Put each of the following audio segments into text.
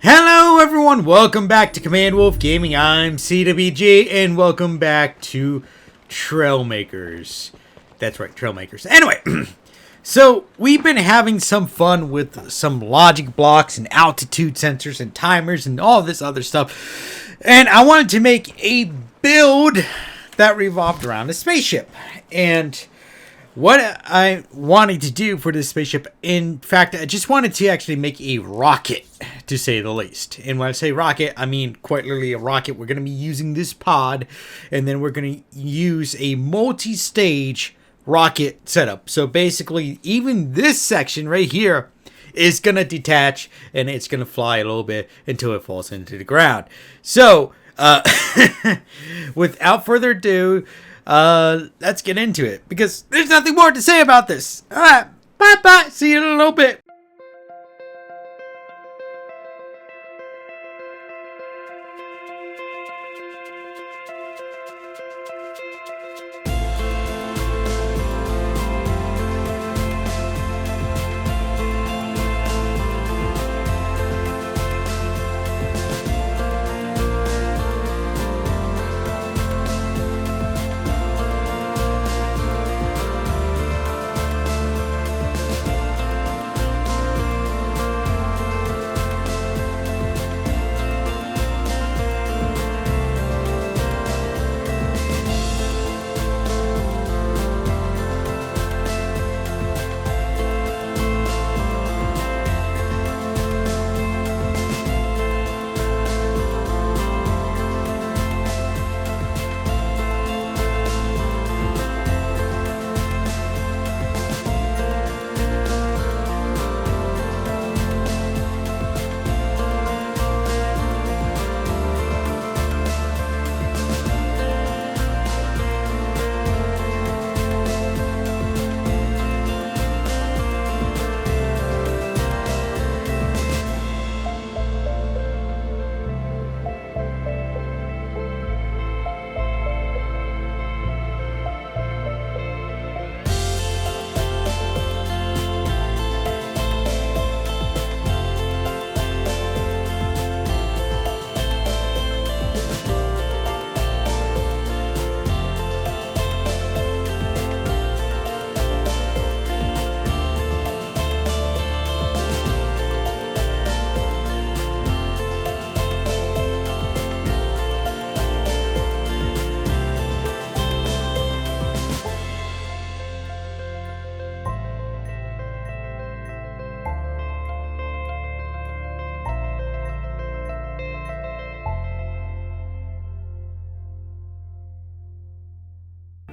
Hello everyone, welcome back to Command Wolf Gaming. I'm CWG and welcome back to Trailmakers. That's right, Trailmakers. Anyway, so we've been having some fun with some logic blocks and altitude sensors and timers and all this other stuff. And I wanted to make a build that revolved around a spaceship. And what I wanted to do for this spaceship, in fact, I just wanted to actually make a rocket, to say the least. And when I say rocket, I mean quite literally a rocket. We're going to be using this pod, and then we're going to use a multi-stage rocket setup. So basically, even this section right here is going to detach, and it's going to fly a little bit until it falls into the ground. So, without further ado, let's get into it, because there's nothing more to say about this. Alright, bye-bye, see you in a little bit.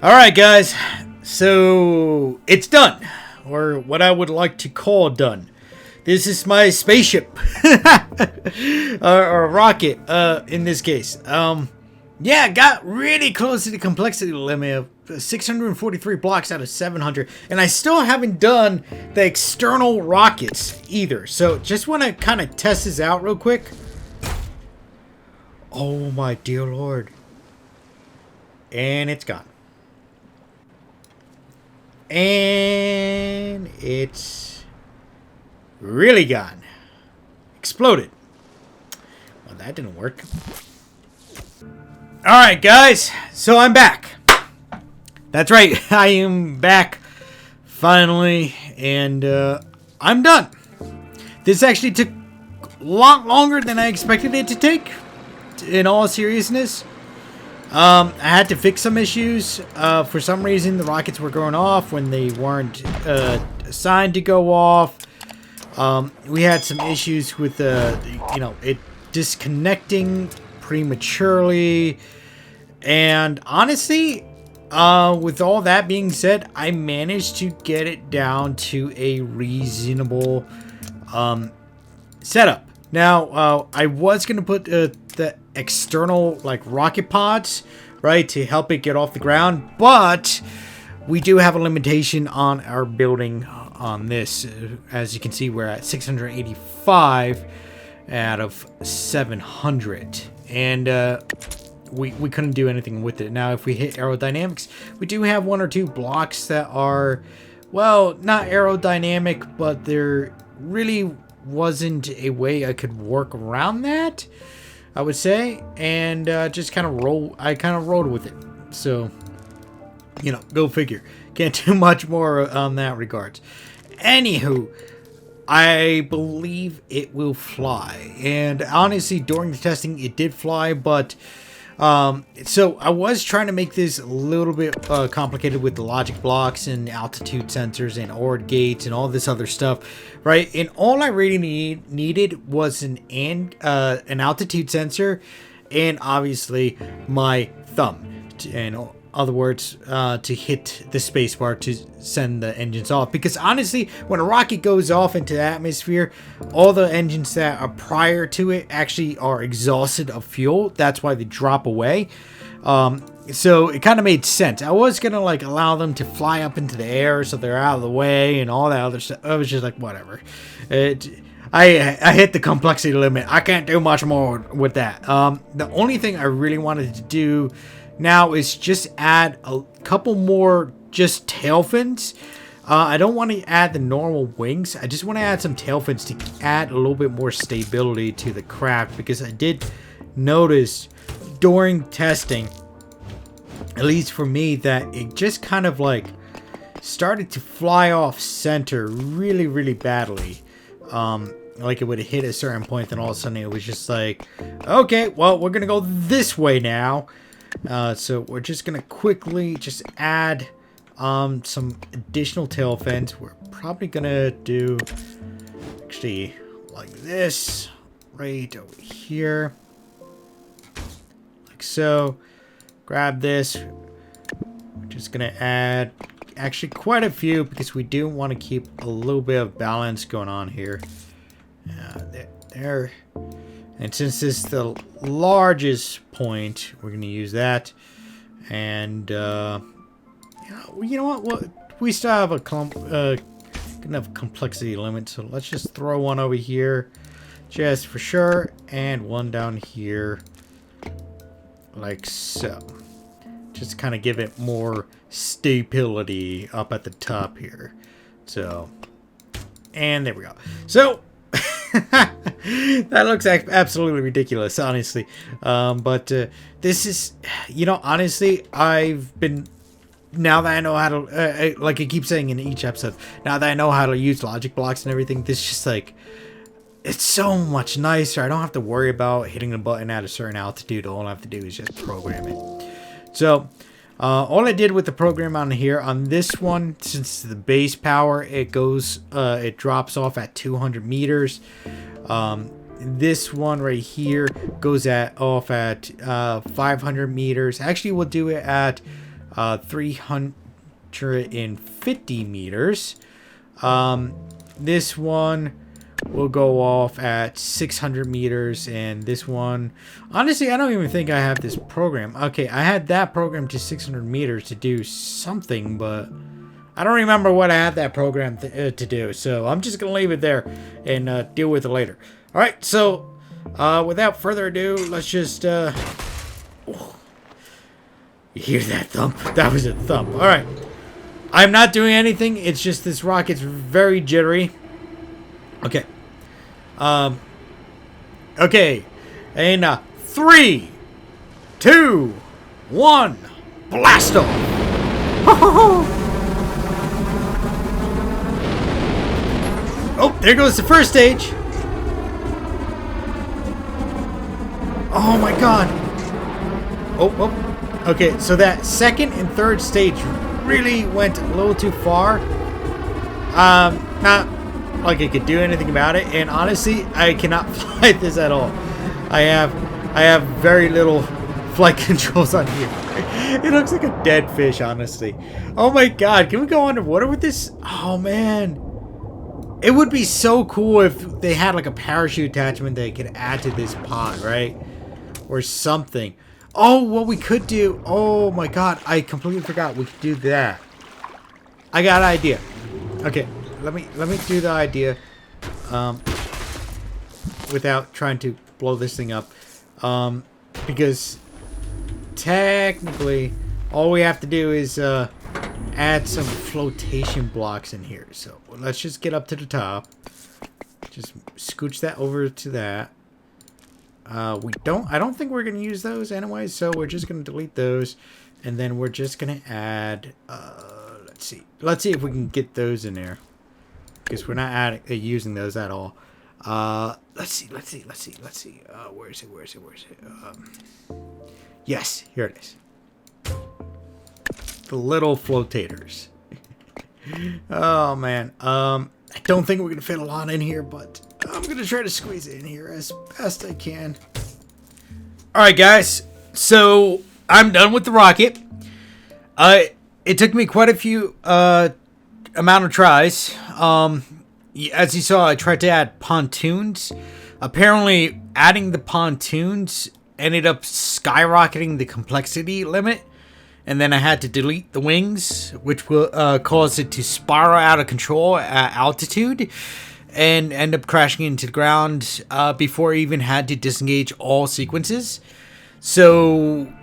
Alright guys, so it's done, or what I would like to call done. This is my spaceship, or rocket, in this case. Yeah, got really close to the complexity limit of 643 blocks out of 700, and I still haven't done the external rockets either. So just want to kind of test this out real quick. Oh my dear lord. And it's gone. And it's really gone. Exploded. Well, that didn't work. Alright, guys. So I'm back. That's right. I am back. Finally. And I'm done. This actually took a lot longer than I expected it to take. In all seriousness. I had to fix some issues. For some reason, the rockets were going off when they weren't assigned to go off. We had some issues with it disconnecting prematurely. And honestly, with all that being said, I managed to get it down to a reasonable setup. Now, I was going to put the external rocket pods, right, to help it get off the ground, but we do have a limitation on our building on this. As you can see, we're at 685 out of 700, and we couldn't do anything with it. Now, if we hit aerodynamics, we do have one or two blocks that are, well, not aerodynamic, but they're really wasn't a way I could work around that, I would say, and just kind of roll. I kind of rolled with it. So, you know, go figure. Can't do much more on that regards. Anywho, I believe it will fly, and honestly, during the testing, it did fly, but. So I was trying to make this a little bit complicated with the logic blocks and altitude sensors and OR gates and all this other stuff, right? And all I really needed was an altitude sensor and obviously my thumb. In other words, to hit the spacebar to send the engines off. Because honestly, when a rocket goes off into the atmosphere, all the engines that are prior to it actually are exhausted of fuel. That's why they drop away. So it kind of made sense. I was gonna like allow them to fly up into the air so they're out of the way and all that other stuff. I was just like, whatever. I hit the complexity limit. I can't do much more with that. The only thing I really wanted to do now is just add a couple more just tail fins. I don't want to add the normal wings. I just want to add some tail fins to add a little bit more stability to the craft, because I did notice during testing, at least for me, that it just kind of like started to fly off center really, really badly. Like it would hit a certain point, then all of a sudden it was just like, okay, well, we're gonna go this way now. So we're just gonna quickly just add some additional tail fins. We're probably gonna do actually like this right over here, like so. Grab this. We're just gonna add actually quite a few, because we do want to keep a little bit of balance going on here. There. And since this is the largest point, we're going to use that. And, yeah, you know what? Well, we still have a enough complexity limit, so let's just throw one over here, just for sure, and one down here, like so. Just kind of give it more stability up at the top here. So, and there we go. So, that looks absolutely ridiculous, honestly. But this is, you know, honestly, I've been, now that I know how to, like I keep saying in each episode, now that I know how to use logic blocks and everything, this is just like, it's so much nicer. I don't have to worry about hitting the button at a certain altitude. All I have to do is just program it. So, all I did with the program on here, on this one, since the base power, it drops off at 200 meters. This one right here goes off at 500 meters. Actually, we'll do it at 350 meters. This one will go off at 600 meters, and this one, honestly, I don't even think I have this program. Okay, I had that program to 600 meters to do something, but I don't remember what I had that program to do, so I'm just gonna leave it there and deal with it later. All right, so without further ado, let's just you hear that thump? That was a thump. All right, I'm not doing anything. It's just this rocket's very jittery. Okay. Okay. And 3, 2, 1, blast off. Oh, there goes the first stage. Oh my god. Oh. Okay, so that second and third stage really went a little too far. Not like I could do anything about it, and honestly, I cannot fly this at all. I have very little flight controls on here. It looks like a dead fish, honestly. Oh my god, can we go underwater with this? Oh man, it would be so cool if they had like a parachute attachment they could add to this pod, right? Or something. Oh, what we could do, oh my god, I completely forgot we could do that. I got an idea. Okay, let me do the idea without trying to blow this thing up, because technically all we have to do is add some flotation blocks in here. So let's just get up to the top, Just scooch that over to that. I don't think we're going to use those anyway, so we're just going to delete those. And then we're just going to add, let's see if we can get those in there. Because we're not using those at all. Let's see. Where is it? Yes, here it is. The little flotators. Oh, man. I don't think we're going to fit a lot in here, but I'm going to try to squeeze it in here as best I can. Alright, guys. So, I'm done with the rocket. It took me quite a few amount of tries. As you saw, I tried to add pontoons. Apparently, adding the pontoons ended up skyrocketing the complexity limit. And then I had to delete the wings, which will cause it to spiral out of control at altitude and end up crashing into the ground before I even had to disengage all sequences. So,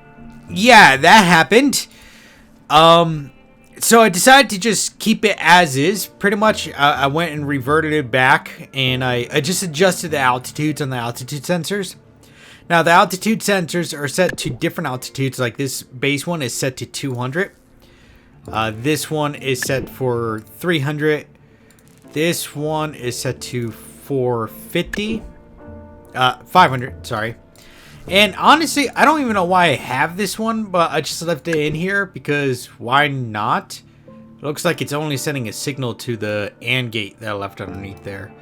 yeah, that happened. So I decided to just keep it as is. Pretty much, I went and reverted it back, and I just adjusted the altitudes on the altitude sensors. Now, the altitude sensors are set to different altitudes. Like this base one is set to 200. This one is set for 300. This one is set to 450. 500, sorry. And honestly, I don't even know why I have this one, but I just left it in here because why not? It looks like it's only sending a signal to the AND gate that I left underneath there.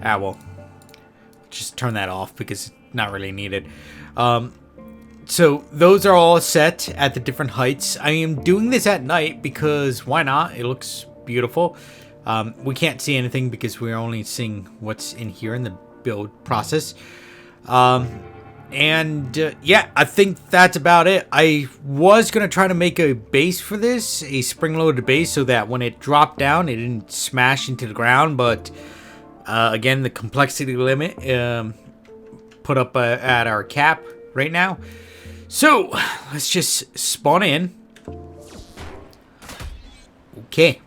Ah, well. Just turn that off because it's not really needed. So those are all set at the different heights. I am doing this at night because why not? It looks beautiful. We can't see anything because we're only seeing what's in here in the build process. Yeah, I think that's about it. I was going to try to make a base for this, a spring-loaded base, so that when it dropped down, it didn't smash into the ground. But, again, the complexity limit put up at our cap right now. So, let's just spawn in. Okay.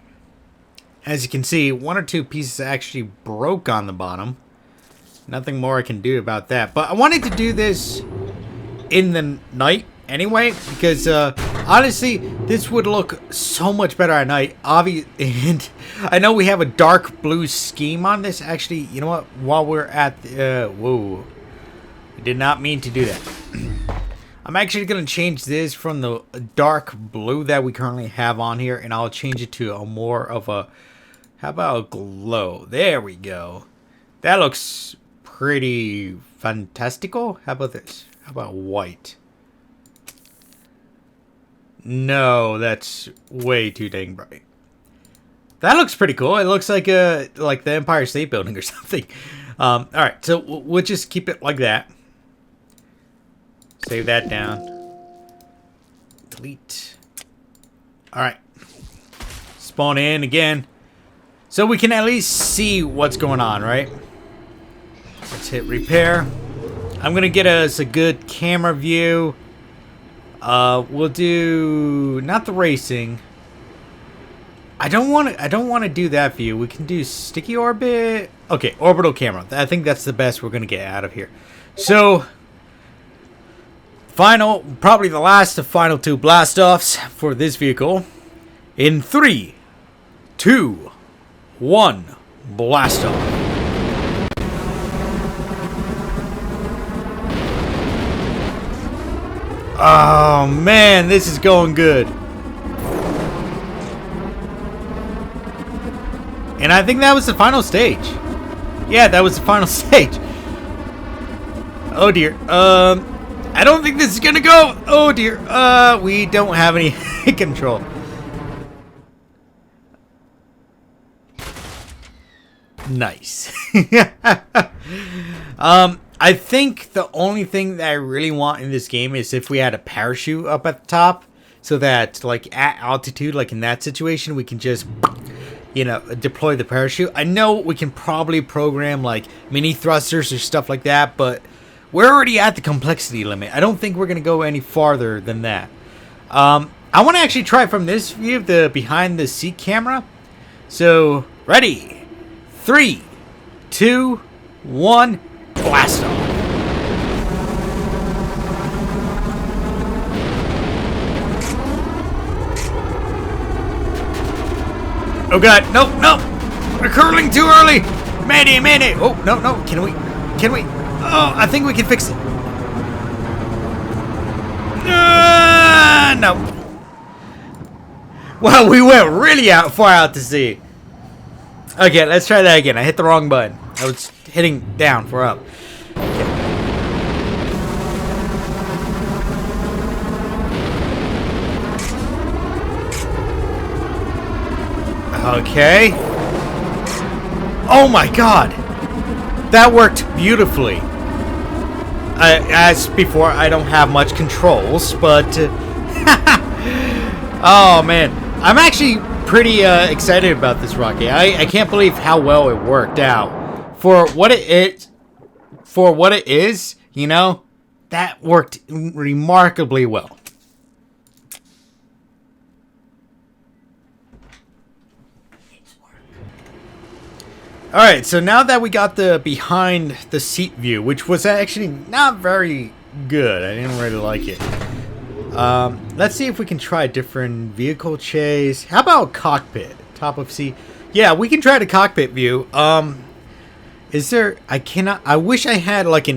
As you can see, one or two pieces actually broke on the bottom. Nothing more I can do about that. But I wanted to do this in the night anyway, because honestly, this would look so much better at night. And I know we have a dark blue scheme on this. Actually, you know what? While we're at the... whoa. I did not mean to do that. I'm actually going to change this from the dark blue that we currently have on here, and I'll change it to a more of a... how about a glow? There we go. That looks pretty fantastical. How about this? How about white? No, that's way too dang bright. That looks pretty cool. It looks like the Empire State Building or something. All right, so we'll just keep it like that. Save that down. Delete. All right. Spawn in again. So we can at least see what's going on, right? Let's hit repair. I'm going to get us a good camera view. We'll do not the racing. I don't want to do that view. We can do sticky orbit. Okay, orbital camera. I think that's the best we're going to get out of here. So probably the last of final two blast-offs for this vehicle. In 3, 2, 1, blast off. Oh man, this is going good. And I think that was the final stage. Yeah, that was the final stage. Oh dear. I don't think this is gonna go. Oh dear. We don't have any control. Nice. I think the only thing that I really want in this game is if we had a parachute up at the top, so that like at altitude, like in that situation, we can just, you know, deploy the parachute. I know we can probably program like mini thrusters or stuff like that, but we're already at the complexity limit. I don't think we're gonna go any farther than that. I want to actually try from this view of the behind the seat camera. So ready, 3, 2, 1, blast off. Oh god, nope, nope. We're curling too early. Mayday, mayday. Oh, no, no. Can we? Oh, I think we can fix it. No. Well, we went really far out to sea. Okay, let's try that again. I hit the wrong button. I was hitting down for up. Okay. Oh my god. That worked beautifully. As before, I don't have much controls, but... oh man. I'm actually pretty excited about this rocket. I can't believe how well it worked out. For what it is, you know, that worked remarkably well. Alright, so now that we got the behind the seat view, which was actually not very good. I didn't really like it. Let's see if we can try a different vehicle chase. How about cockpit? Top of seat. Yeah, we can try the cockpit view. Is there... I wish I had like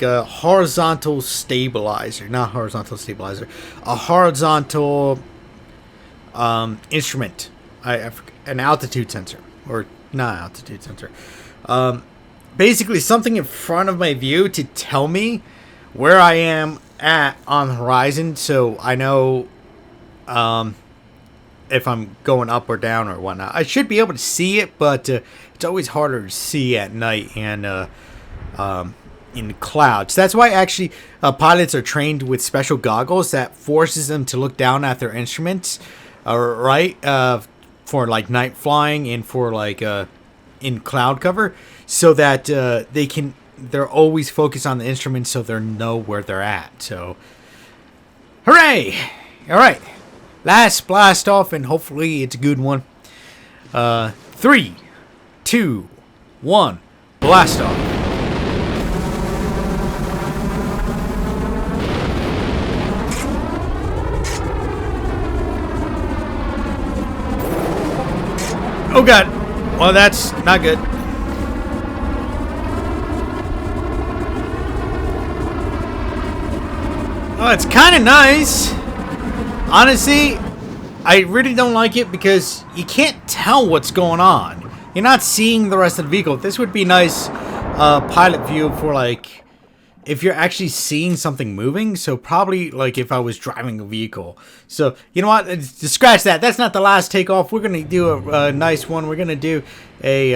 a horizontal stabilizer. Not horizontal stabilizer. A horizontal instrument. An altitude sensor. Or... not altitude sensor. Basically something in front of my view to tell me where I am at on the horizon, so I know if I'm going up or down or whatnot. I should be able to see it, but it's always harder to see at night and in the clouds. That's why actually pilots are trained with special goggles that forces them to look down at their instruments, right? For like night flying and for like in cloud cover, so that they're always focused on the instruments, so they know where they're at. So hooray! All right, last blast off, and hopefully it's a good one. 3, 2, 1, blast off. Oh god. Well, that's not good. Oh, it's kind of nice. Honestly, I really don't like it because you can't tell what's going on. You're not seeing the rest of the vehicle. This would be nice pilot view for like if you're actually seeing something moving. So probably like if I was driving a vehicle. So you know what? Just scratch that. That's not the last takeoff. We're gonna do a nice one. We're gonna do a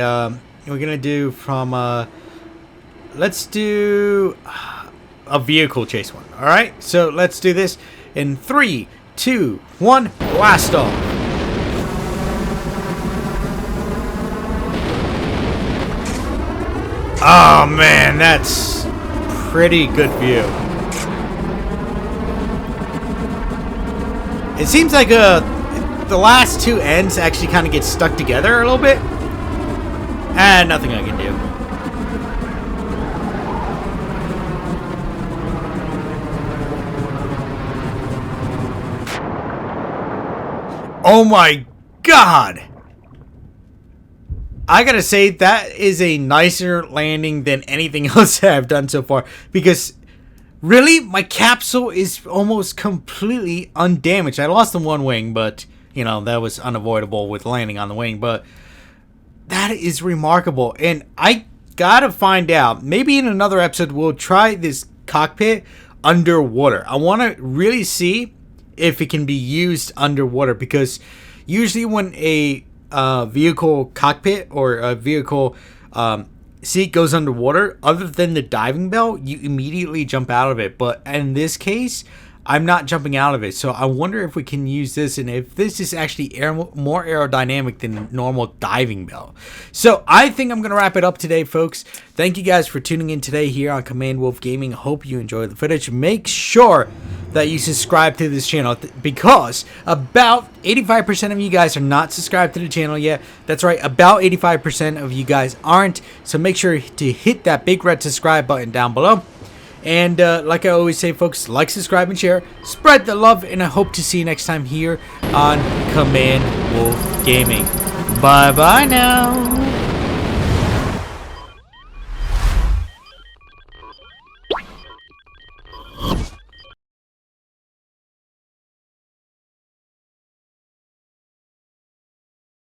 let's do a vehicle chase one. All right. So let's do this in 3, 2, 1. Blast off. Oh man, that's pretty good view. It seems like the last two ends actually kind of get stuck together a little bit. And nothing I can do. Oh my god! I gotta say, that is a nicer landing than anything else that I've done so far. Because, really, my capsule is almost completely undamaged. I lost the one wing, but, you know, that was unavoidable with landing on the wing. But that is remarkable. And I gotta find out, maybe in another episode, we'll try this cockpit underwater. I want to really see if it can be used underwater. Because usually when a vehicle cockpit or a vehicle seat goes underwater, other than the diving bell, you immediately jump out of it. But in this case, I'm not jumping out of it. So I wonder if we can use this, and if this is actually more aerodynamic than the normal diving bell. So I think I'm going to wrap it up today, folks. Thank you guys for tuning in today here on Command Wolf Gaming. Hope you enjoyed the footage. Make sure that you subscribe to this channel, because about 85% of you guys are not subscribed to the channel yet. That's right, about 85% of you guys aren't. So make sure to hit that big red subscribe button down below. And like I always say, folks, like, subscribe, and share. Spread the love, and I hope to see you next time here on Command Wolf Gaming. Bye-bye now.